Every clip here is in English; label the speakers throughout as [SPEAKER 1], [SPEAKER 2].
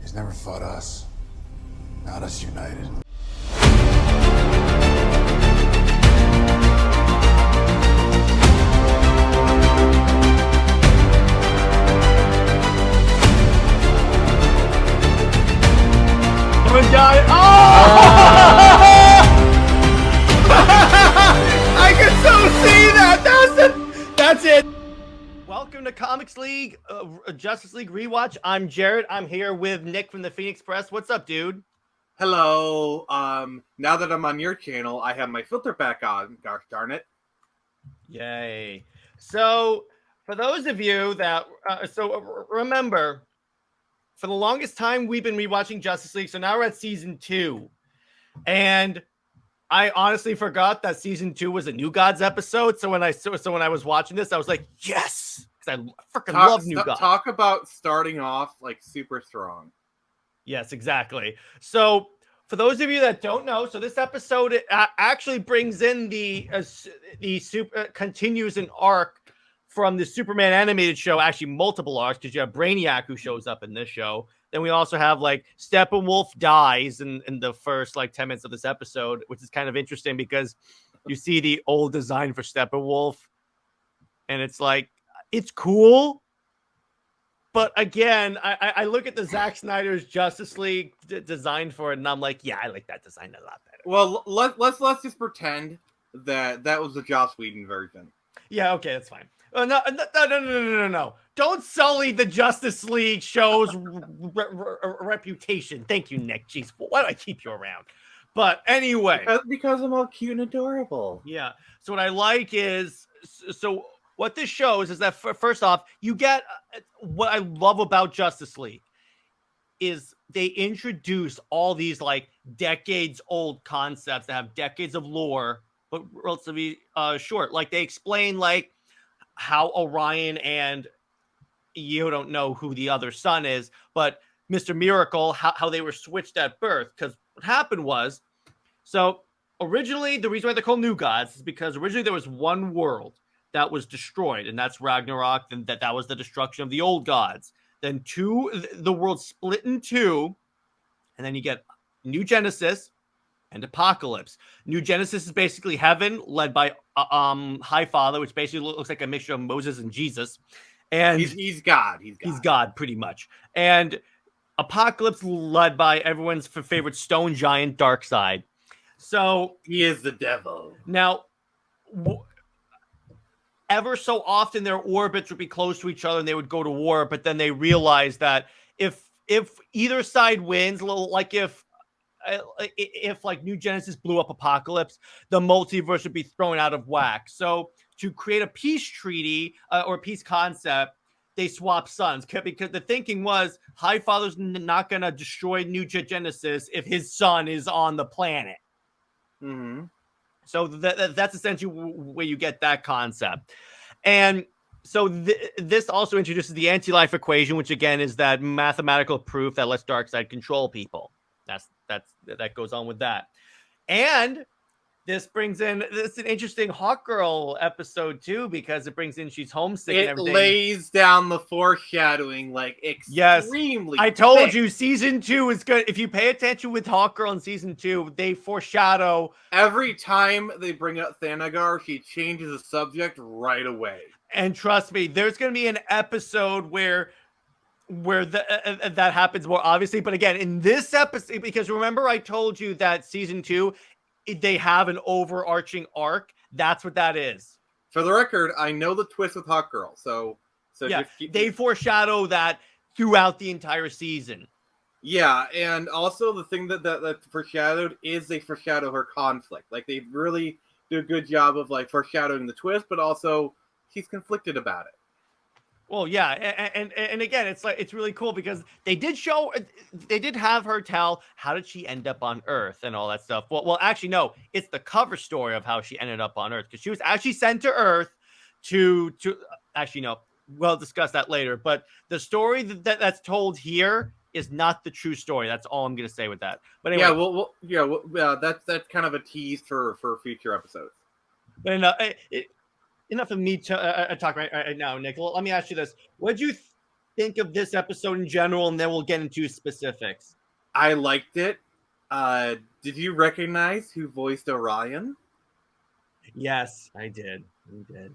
[SPEAKER 1] He's never fought us. Not us united.
[SPEAKER 2] Oh! I can so see that. That's it. Welcome to Comics League, Justice League Rewatch. I'm Jared. I'm here with Nick from the Phoenix Press. What's up, dude?
[SPEAKER 3] Hello. Now that I'm on your channel, I have my filter back on. Gosh darn it.
[SPEAKER 2] Yay. So, for those of you that, remember, for the longest time, we've been rewatching Justice League. So now we're at season 2. And I honestly forgot that season 2 was a New Gods episode. So when I was watching this, I was like, yes, because I freaking love New Gods.
[SPEAKER 3] Talk about starting off like super strong.
[SPEAKER 2] Yes, exactly. So for those of you that don't know, so this episode actually brings in continues an arc from the Superman animated show, actually multiple arcs, because you have Brainiac who shows up in this show. Then we also have like Steppenwolf dies in the first like 10 minutes of this episode, which is kind of interesting because you see the old design for Steppenwolf and it's like, it's cool. But again, I look at the Zack Snyder's Justice League design for it and I'm like, yeah, I like that design a lot better.
[SPEAKER 3] Well, let's just pretend that was the Joss Whedon version.
[SPEAKER 2] Yeah, okay, that's fine. No. Don't sully the Justice League show's reputation. Thank you, Nick. Jeez, why do I keep you around? But anyway.
[SPEAKER 3] Because I'm all cute and adorable.
[SPEAKER 2] Yeah. So what I like is, so what this shows is that, first off, you get what I love about Justice League is they introduce all these like decades old concepts that have decades of lore, but relatively short. Like they explain like how Orion and you don't know who the other son is, but Mr. Miracle, how they were switched at birth. Because what happened was, so originally the reason why they're called New Gods is because originally there was one world that was destroyed, and that's Ragnarok, and that was the destruction of the old gods. Then the world split in two, and then you get New Genesis and Apocalypse. New Genesis is basically heaven, led by High Father, which basically looks like a mixture of Moses and Jesus. And
[SPEAKER 3] he's God.
[SPEAKER 2] He's God, pretty much. And Apocalypse, led by everyone's favorite stone giant, Darkseid. So
[SPEAKER 3] he is the devil.
[SPEAKER 2] Now, ever so often their orbits would be close to each other and they would go to war, but then they realized that if either side wins, like if like New Genesis blew up Apocalypse, the multiverse would be thrown out of whack. So to create a peace treaty or peace concept, they swap sons, because the thinking was High Father's not going to destroy New Genesis if his son is on the planet.
[SPEAKER 3] Mm-hmm.
[SPEAKER 2] So that's essentially where you get that concept. And so this also introduces the anti-life equation, which again is that mathematical proof that lets Darkseid control people. That goes on with that. And this brings in an interesting Hawkgirl episode too, because it brings in she's homesick and everything.
[SPEAKER 3] It lays down the foreshadowing like extremely.
[SPEAKER 2] Yes, I told you season 2 is good. If you pay attention with Hawkgirl in season 2, they foreshadow.
[SPEAKER 3] Every time they bring up Thanagar, she changes the subject right away.
[SPEAKER 2] And trust me, there's going to be an episode where that happens more obviously. But again, in this episode, because remember I told you that season 2, they have an overarching arc. That's what that is.
[SPEAKER 3] For the record, I know the twist with Hawkgirl. So
[SPEAKER 2] yeah, they foreshadow that throughout the entire season.
[SPEAKER 3] Yeah, and also the thing that foreshadowed is they foreshadow her conflict. Like they really do a good job of like foreshadowing the twist, but also she's conflicted about it.
[SPEAKER 2] Well, yeah, and again, it's really cool because they did have her tell how did she end up on Earth and all that stuff. Well, actually, no, it's the cover story of how she ended up on Earth because she was actually sent to Earth to actually no, we'll discuss that later. But the story that's told here is not the true story. That's all I'm going to say with that. But anyway,
[SPEAKER 3] that's kind of a tease for future episodes.
[SPEAKER 2] But enough of me to talk right now, Nick. Let me ask you this: think of this episode in general, and then we'll get into specifics.
[SPEAKER 3] I liked it. Did you recognize who voiced Orion?
[SPEAKER 2] Yes, I did. You did.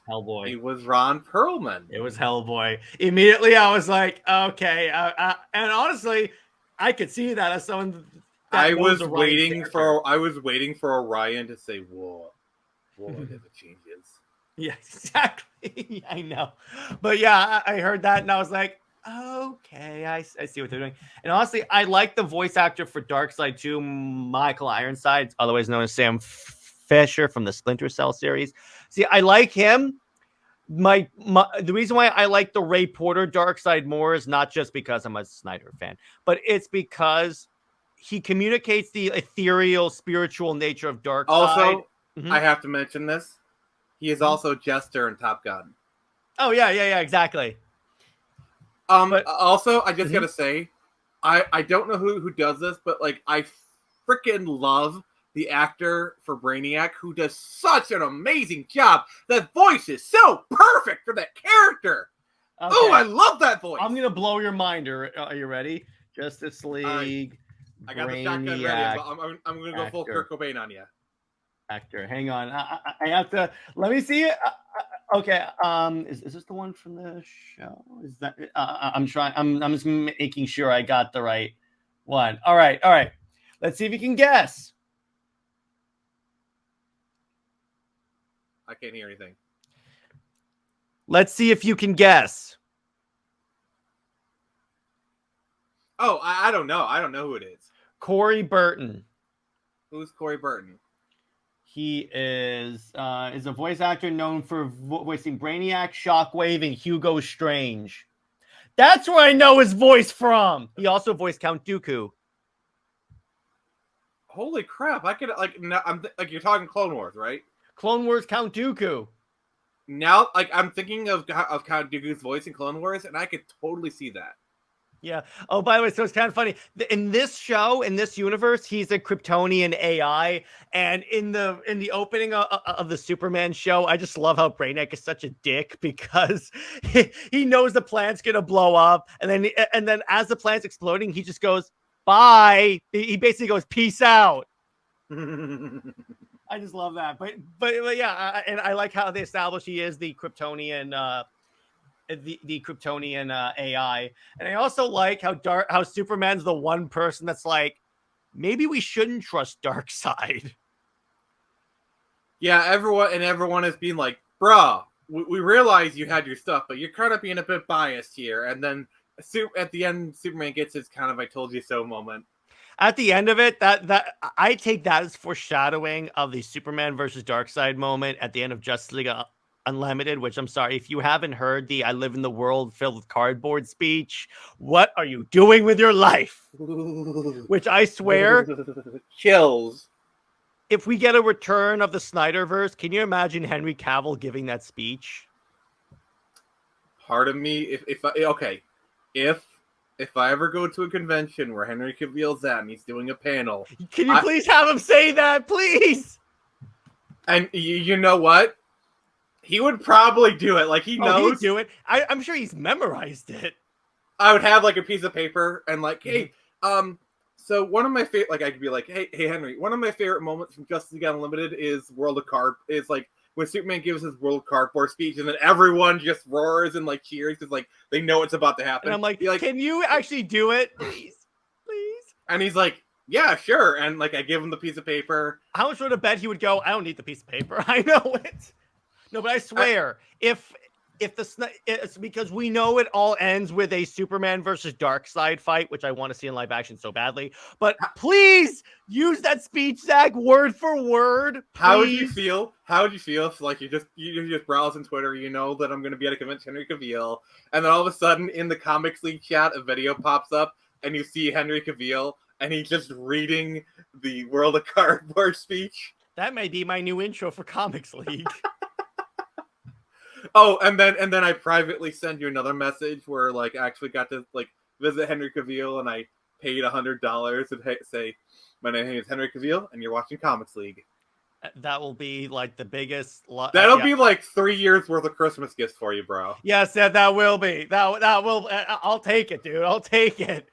[SPEAKER 2] Hellboy.
[SPEAKER 3] It was Ron Perlman.
[SPEAKER 2] It was Hellboy. Immediately, I was like, okay. And honestly, I could see that as someone.
[SPEAKER 3] I was waiting for Orion to say, "Whoa, if it changes."
[SPEAKER 2] Yeah, exactly. I know, but yeah, I heard that and I was like, okay, I see what they're doing. And honestly, I like the voice actor for Darkseid too, Michael Ironside, otherwise known as Sam Fisher from the Splinter Cell series. See, I like him. The reason why I like the Ray Porter Darkseid more is not just because I'm a Snyder fan, but it's because he communicates the ethereal, spiritual nature of Darkseid.
[SPEAKER 3] Also, I have to mention this. He is also Jester in Top Gun.
[SPEAKER 2] Oh yeah, exactly.
[SPEAKER 3] But also, I just gotta say, I don't know who does this, but like I freaking love the actor for Brainiac who does such an amazing job. That voice is so perfect for that character. Okay. Oh, I love that voice.
[SPEAKER 2] I'm gonna blow your mind. Are you ready? Justice League.
[SPEAKER 3] I got the shotgun ready. I'm gonna go full Kurt Cobain on you.
[SPEAKER 2] Actor, hang on. I have to. Let me see it. Okay. Is this the one from the show? Is that? I'm trying. I'm just making sure I got the right one. All right. Let's see if you can guess.
[SPEAKER 3] I can't hear anything.
[SPEAKER 2] Let's see if you can guess.
[SPEAKER 3] Oh, I don't know. I don't know who it is.
[SPEAKER 2] Corey Burton.
[SPEAKER 3] Who's Corey Burton?
[SPEAKER 2] He is a voice actor known for voicing Brainiac, Shockwave, and Hugo Strange. That's where I know his voice from. He also voiced Count Dooku.
[SPEAKER 3] Holy crap! I could I'm you're talking Clone Wars, right?
[SPEAKER 2] Clone Wars Count Dooku.
[SPEAKER 3] Now, I'm thinking of Count Dooku's voice in Clone Wars, and I could totally see that.
[SPEAKER 2] Yeah. Oh, by the way, so it's kind of funny. In this show, in this universe, he's a Kryptonian AI. And in the opening of the Superman show, I just love how Brainiac is such a dick because he knows the planet's gonna blow up, and then as the planet's exploding, he just goes, "Bye." He basically goes, "Peace out." I just love that. But yeah, and I like how they establish he is the Kryptonian. The Kryptonian AI, and I also like how Superman's the one person that's like, maybe we shouldn't trust Darkseid.
[SPEAKER 3] Yeah, everyone is being like, bruh, we realize you had your stuff, but you're kind of being a bit biased here. And then at the end, Superman gets his kind of "I told you so" moment.
[SPEAKER 2] At the end of it, that I take that as foreshadowing of the Superman versus Darkseid moment at the end of Justice League Unlimited, which I'm sorry, if you haven't heard the "I live in the world filled with cardboard" speech, what are you doing with your life? Which I swear
[SPEAKER 3] chills.
[SPEAKER 2] If we get a return of the Snyderverse, can you imagine Henry Cavill giving that speech?
[SPEAKER 3] Part of me, if I ever go to a convention where Henry Cavill's at and he's doing a panel,
[SPEAKER 2] can you please have him say that, please? And
[SPEAKER 3] you know what? He would probably do it. Like, he knows.
[SPEAKER 2] He'd do it. I'm sure he's memorized it.
[SPEAKER 3] I would have like a piece of paper and like, hey, so one of my favorite, like, I could be like, hey Henry, one of my favorite moments from Justice League Unlimited is is like when Superman gives his World of Cardboard speech, and then everyone just roars and like cheers because like they know it's about to happen.
[SPEAKER 2] And I'm like, can you actually do it, please?
[SPEAKER 3] And he's like, yeah, sure. And like, I give him the piece of paper.
[SPEAKER 2] How much would I bet he would go? I don't need the piece of paper. I know it. No, but I swear, if it's because we know it all ends with a Superman versus Darkseid fight, which I want to see in live action so badly. But please use that speech, Zach, word for word. Please.
[SPEAKER 3] How would you feel? How would you feel if like you just browse on Twitter, you know that I'm going to be at a convention, Henry Cavill, and then all of a sudden in the Comics League chat, a video pops up, and you see Henry Cavill, and he's just reading the World of Cardboard speech.
[SPEAKER 2] That may be my new intro for Comics League.
[SPEAKER 3] Oh, and then I privately send you another message where like I actually got to like visit Henry Cavill, and I paid $100 and say, "My name is Henry Cavill, and you're watching Comics League."
[SPEAKER 2] That will be like the biggest.
[SPEAKER 3] That'll be like 3 years worth of Christmas gifts for you, bro.
[SPEAKER 2] Yes, that will be. That will. I'll take it, dude. I'll take it.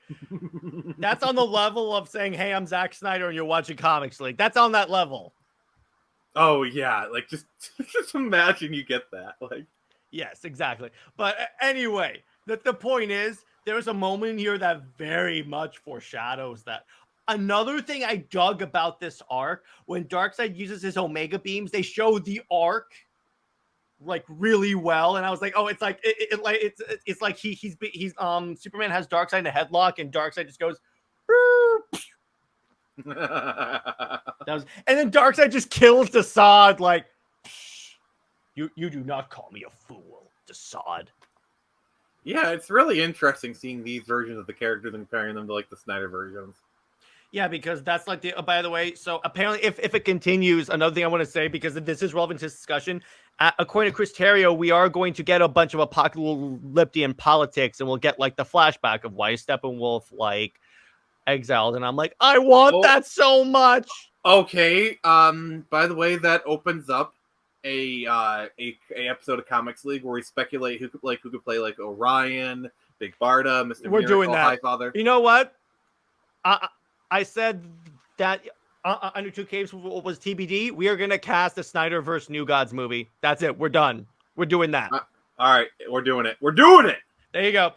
[SPEAKER 2] That's on the level of saying, "Hey, I'm Zack Snyder, and you're watching Comics League." That's on that level.
[SPEAKER 3] Oh yeah, like just imagine you get that. Like,
[SPEAKER 2] yes, exactly. But anyway, the point is, there's a moment here that very much foreshadows that. Another thing I dug about this arc, when Darkseid uses his Omega beams, they show the arc like really well, and I was like, oh, it's like it's like he's Superman has Darkseid in a headlock, and Darkseid just goes. And then Darkseid just kills Darkseid like, you do not call me a fool, Darkseid.
[SPEAKER 3] Yeah, it's really interesting seeing these versions of the characters and comparing them to like the Snyder versions.
[SPEAKER 2] Yeah, because that's like the. By the way, so apparently, if it continues, another thing I want to say, because this is relevant to this discussion, according to Chris Terrio, we are going to get a bunch of apocalyptic politics, and we'll get like the flashback of why Steppenwolf like exiled, and I'm like, I want that so much.
[SPEAKER 3] Okay. By the way, that opens up a episode of Comics League where we speculate who could play like Orion, Big Barda, Mr.
[SPEAKER 2] We're
[SPEAKER 3] Miracle,
[SPEAKER 2] doing that.
[SPEAKER 3] Highfather.
[SPEAKER 2] You know what? I said that Under Two Caves was TBD. We are going to cast the Snyderverse New Gods movie. That's it. We're done. We're doing that.
[SPEAKER 3] All right. We're doing it. We're doing it.
[SPEAKER 2] There you go.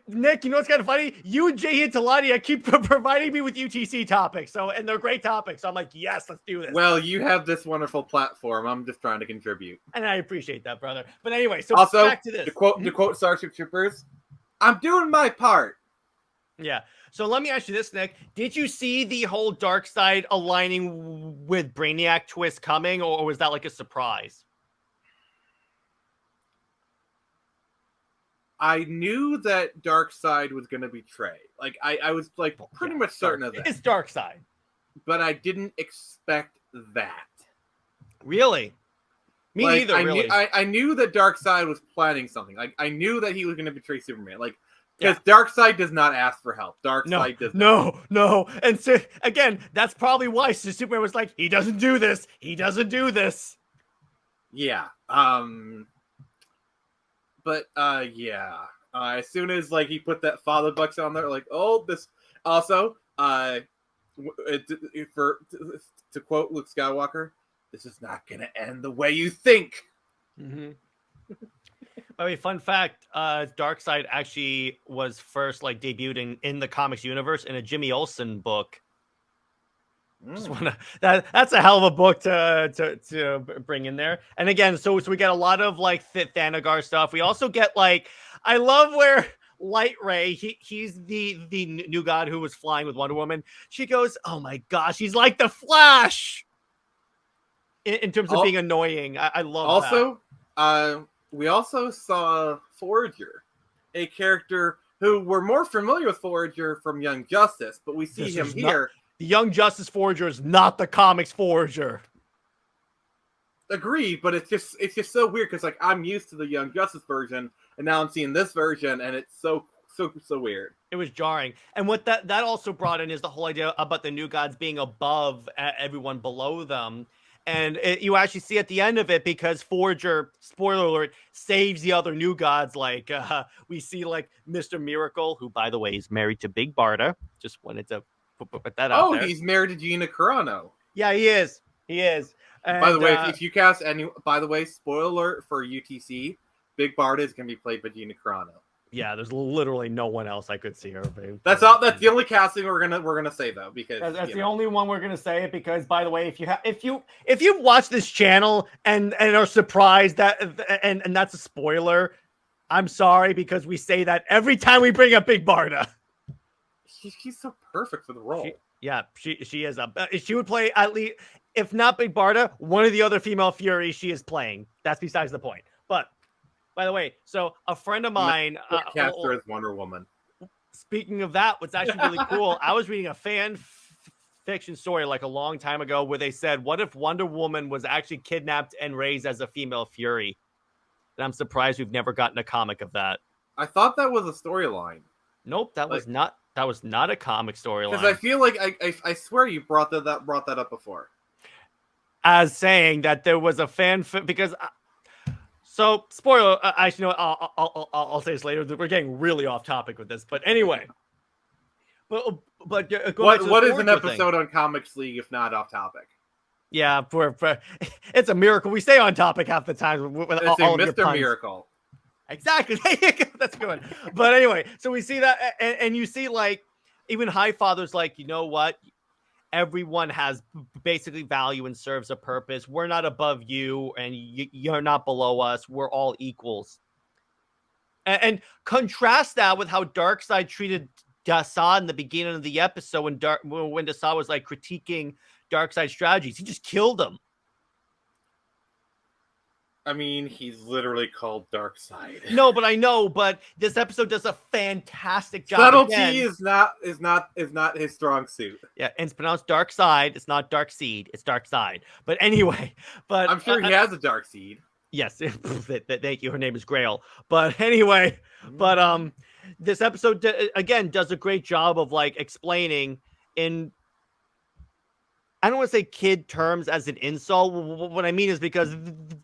[SPEAKER 2] Nick, you know what's kind of funny? You and Jay and Taladia keep providing me with UTC topics. And they're great topics. So I'm like, yes, let's do this.
[SPEAKER 3] Well, you have this wonderful platform. I'm just trying to contribute.
[SPEAKER 2] And I appreciate that, brother. But anyway, so
[SPEAKER 3] also,
[SPEAKER 2] back to this.
[SPEAKER 3] To quote Starship Troopers, I'm doing my part.
[SPEAKER 2] Yeah. So let me ask you this, Nick. Did you see the whole Darkseid aligning with Brainiac twist coming, or was that like a surprise?
[SPEAKER 3] I knew that Darkseid was going to betray. Like, I was like pretty much certain of that.
[SPEAKER 2] It's Darkseid.
[SPEAKER 3] But I didn't expect that.
[SPEAKER 2] Really? Me neither, really.
[SPEAKER 3] I knew that Darkseid was planning something. Like, I knew that he was going to betray Superman. Like, because Darkseid does not ask for help. Darkseid does not.
[SPEAKER 2] No. And so, again, that's probably why Superman was like, he doesn't do this. He doesn't do this.
[SPEAKER 3] Yeah. But as soon as like he put that father bucks on there, like, oh, this also to quote Luke Skywalker, this is not gonna end the way you think.
[SPEAKER 2] Mm-hmm. By the way, fun fact: Darkseid actually was first like debuted in the comics universe in a Jimmy Olsen book. Just wanna, that's a hell of a book to bring in there. And again, so we get a lot of like Thanagar stuff. We also get like, I love where Light Ray, he's the new god who was flying with Wonder Woman. She goes, oh my gosh, he's like the Flash in terms of being annoying. I love that.
[SPEAKER 3] We also saw Forager, a character who we're more familiar with Forager from Young Justice, but we see him here.
[SPEAKER 2] The Young Justice Forager is not the comics Forager.
[SPEAKER 3] Agreed, but it's just so weird because like I'm used to the Young Justice version, and now I'm seeing this version, and it's so weird.
[SPEAKER 2] It was jarring, and what that also brought in is the whole idea about the New Gods being above everyone below them, and you actually see at the end of it because Forager, spoiler alert, saves the other New Gods. Like we see like Mr. Miracle, who by the way is married to Big Barda. Just wanted to put that out there.
[SPEAKER 3] Oh, he's married to Gina Carano.
[SPEAKER 2] Yeah, he is. And,
[SPEAKER 3] by the way, if you cast any, by the way, spoiler alert for UTC, Big Barda is going to be played by Gina Carano.
[SPEAKER 2] Yeah, there's literally no one else I could see her.
[SPEAKER 3] That's all. That's the only casting we're gonna say though, because
[SPEAKER 2] that's the only one we're gonna say it. Because by the way, if you've watched this channel and are surprised that and that's a spoiler, I'm sorry because we say that every time we bring up Big Barda.
[SPEAKER 3] She's so perfect for the role.
[SPEAKER 2] She is. She would play at least, if not Big Barda, one of the other female Furies she is playing. That's besides the point. But by the way, so a friend of mine
[SPEAKER 3] cast her as Wonder Woman.
[SPEAKER 2] Speaking of that, what's actually really cool, I was reading a fan fiction story like a long time ago where they said, what if Wonder Woman was actually kidnapped and raised as a female Fury? And I'm surprised we've never gotten a comic of that.
[SPEAKER 3] I thought that was a storyline.
[SPEAKER 2] Nope, that was not a comic storyline.
[SPEAKER 3] Because I feel like I swear you brought that up before.
[SPEAKER 2] as saying that there was a because. So, spoiler. Actually, no, I'll say this later. We're getting really off topic with this, but anyway. But
[SPEAKER 3] what is an episode on Comics League if not off topic?
[SPEAKER 2] Yeah, it's a miracle. We stay on topic half the time with
[SPEAKER 3] it's
[SPEAKER 2] all
[SPEAKER 3] a
[SPEAKER 2] of
[SPEAKER 3] Mr. Miracle.
[SPEAKER 2] Exactly. That's a good one. But anyway, so we see that, and you see like even Highfather's like, you know what? Everyone has basically value and serves a purpose. We're not above you, and you're not below us. We're all equals. And contrast that with how Darkseid treated Darkseid in the beginning of the episode when Darkseid was like critiquing Darkseid's strategies. He just killed him.
[SPEAKER 3] I mean, he's literally called Darkseid.
[SPEAKER 2] No, but I know. But this episode does a fantastic job.
[SPEAKER 3] Subtlety is not his strong suit.
[SPEAKER 2] Yeah, and it's pronounced Darkseid. It's not Darkseid. It's Darkseid. But anyway, but
[SPEAKER 3] I'm sure he has a Darkseid.
[SPEAKER 2] Yes, thank you. Her name is Grail. But anyway, this episode again does a great job of like explaining in. I don't want to say kid terms as an insult. What I mean is because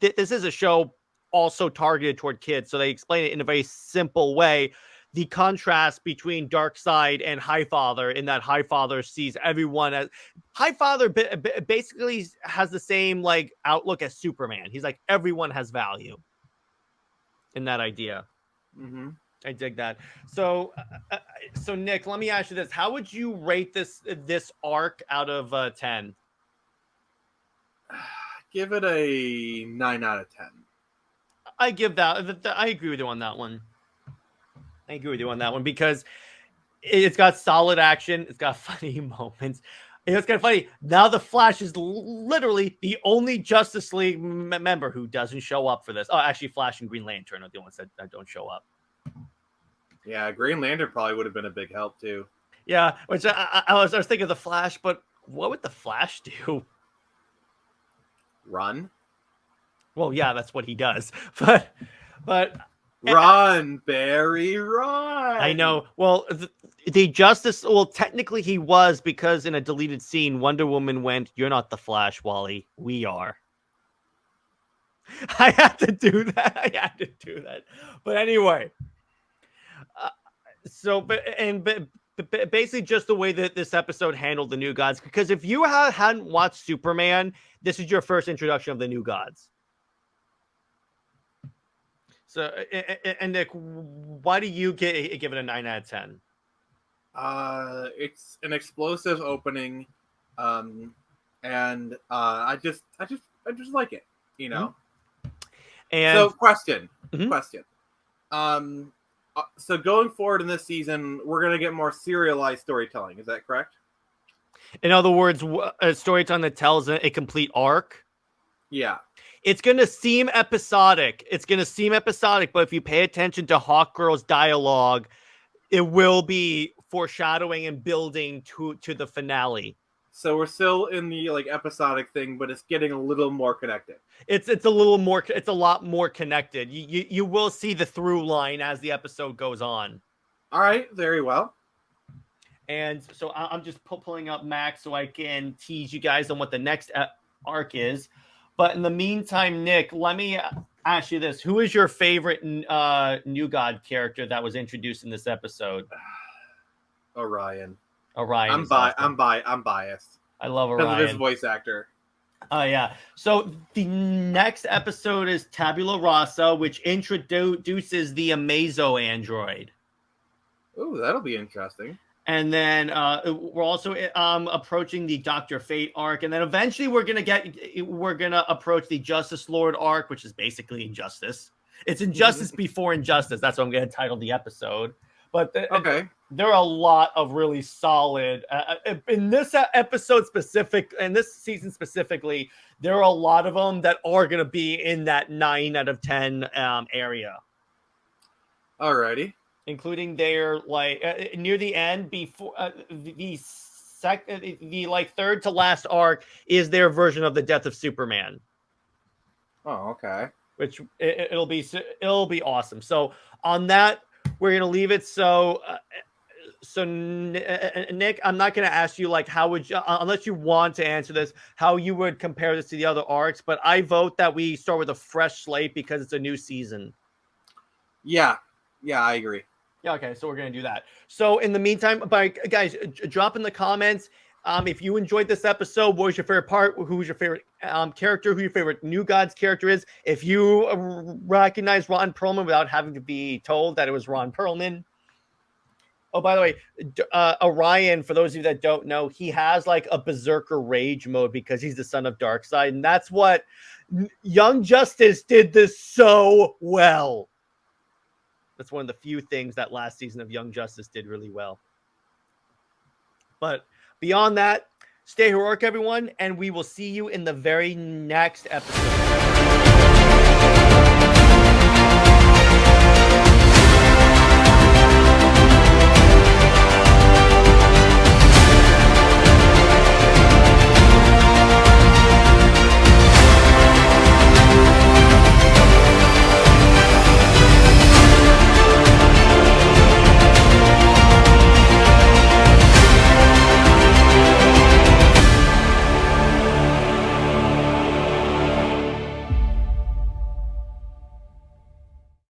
[SPEAKER 2] this is a show also targeted toward kids. So they explain it in a very simple way. The contrast between Darkseid and Highfather in that Highfather sees everyone as... Highfather basically has the same like outlook as Superman. He's like, everyone has value in that idea.
[SPEAKER 3] Mm-hmm.
[SPEAKER 2] I dig that. So Nick, let me ask you this: how would you rate this arc out of 10?
[SPEAKER 3] Give it a 9 out of 10.
[SPEAKER 2] I give that. I agree with you on that one. I agree with you on that one because it's got solid action. It's got funny moments. It's kind of funny. Now the Flash is literally the only Justice League member who doesn't show up for this. Oh, actually, Flash and Green Lantern are the ones that don't show up.
[SPEAKER 3] Yeah, Green Lantern probably would have been a big help too.
[SPEAKER 2] Yeah, which I was thinking of the Flash, but what would the Flash do?
[SPEAKER 3] Run?
[SPEAKER 2] Well, yeah, that's what he does. But
[SPEAKER 3] run, Barry, run!
[SPEAKER 2] I know. Well, the Justice... Well, technically he was, because in a deleted scene, Wonder Woman went, "You're not the Flash, Wally. We are." I had to do that. But anyway... But basically just the way that this episode handled the New Gods, because if you hadn't watched Superman, this is your first introduction of the New Gods. So, and Nick, why do you give it a 9 out of 10?
[SPEAKER 3] It's an explosive opening, and I just like it, you know.
[SPEAKER 2] And
[SPEAKER 3] so, question. So going forward in this season, we're going to get more serialized storytelling. Is that correct?
[SPEAKER 2] In other words, a storytelling that tells a complete arc.
[SPEAKER 3] Yeah.
[SPEAKER 2] It's going to seem episodic. But if you pay attention to Hawkgirl's dialogue, it will be foreshadowing and building to the finale.
[SPEAKER 3] So we're still in the like episodic thing, but it's getting a little more connected.
[SPEAKER 2] It's a lot more connected. You will see the through line as the episode goes on.
[SPEAKER 3] All right, very well.
[SPEAKER 2] And so I'm just pulling up Max so I can tease you guys on what the next arc is. But in the meantime, Nick, let me ask you this: who is your favorite New God character that was introduced in this episode?
[SPEAKER 3] Orion.
[SPEAKER 2] I'm
[SPEAKER 3] biased.
[SPEAKER 2] I love Orion.
[SPEAKER 3] Because of his voice actor.
[SPEAKER 2] Oh, yeah. So the next episode is Tabula Rasa, which introduces the Amazo android.
[SPEAKER 3] Ooh, that'll be interesting.
[SPEAKER 2] And then we're also approaching the Dr. Fate arc. And then eventually we're going to approach the Justice Lord arc, which is basically Injustice. It's Injustice before Injustice. That's what I'm going to title the episode. But there are a lot of really solid in this episode in this season specifically. There are a lot of them that are going to be in that 9 out of 10 area.
[SPEAKER 3] Alrighty,
[SPEAKER 2] including their like near the end before the like third to last arc is their version of the death of Superman.
[SPEAKER 3] Oh, okay.
[SPEAKER 2] Which it'll be awesome. So on that, we're going to leave it. So So Nick, I'm not going to ask you like how would you, unless you want to answer this, how you would compare this to the other arcs. But I vote that we start with a fresh slate because it's a new season.
[SPEAKER 3] Yeah, I agree.
[SPEAKER 2] Yeah, okay, so we're gonna do that. So in the meantime, guys, drop in the comments. If you enjoyed this episode, what was your favorite part? Who was your favorite character? Who your favorite New Gods character is? If you recognize Ron Perlman without having to be told that it was Ron Perlman. Oh, by the way, Orion, for those of you that don't know, he has like a berserker rage mode because he's the son of Darkseid, and that's what Young Justice did this so well. That's one of the few things that last season of Young Justice did really well. But beyond that, stay heroic, everyone, and we will see you in the very next episode.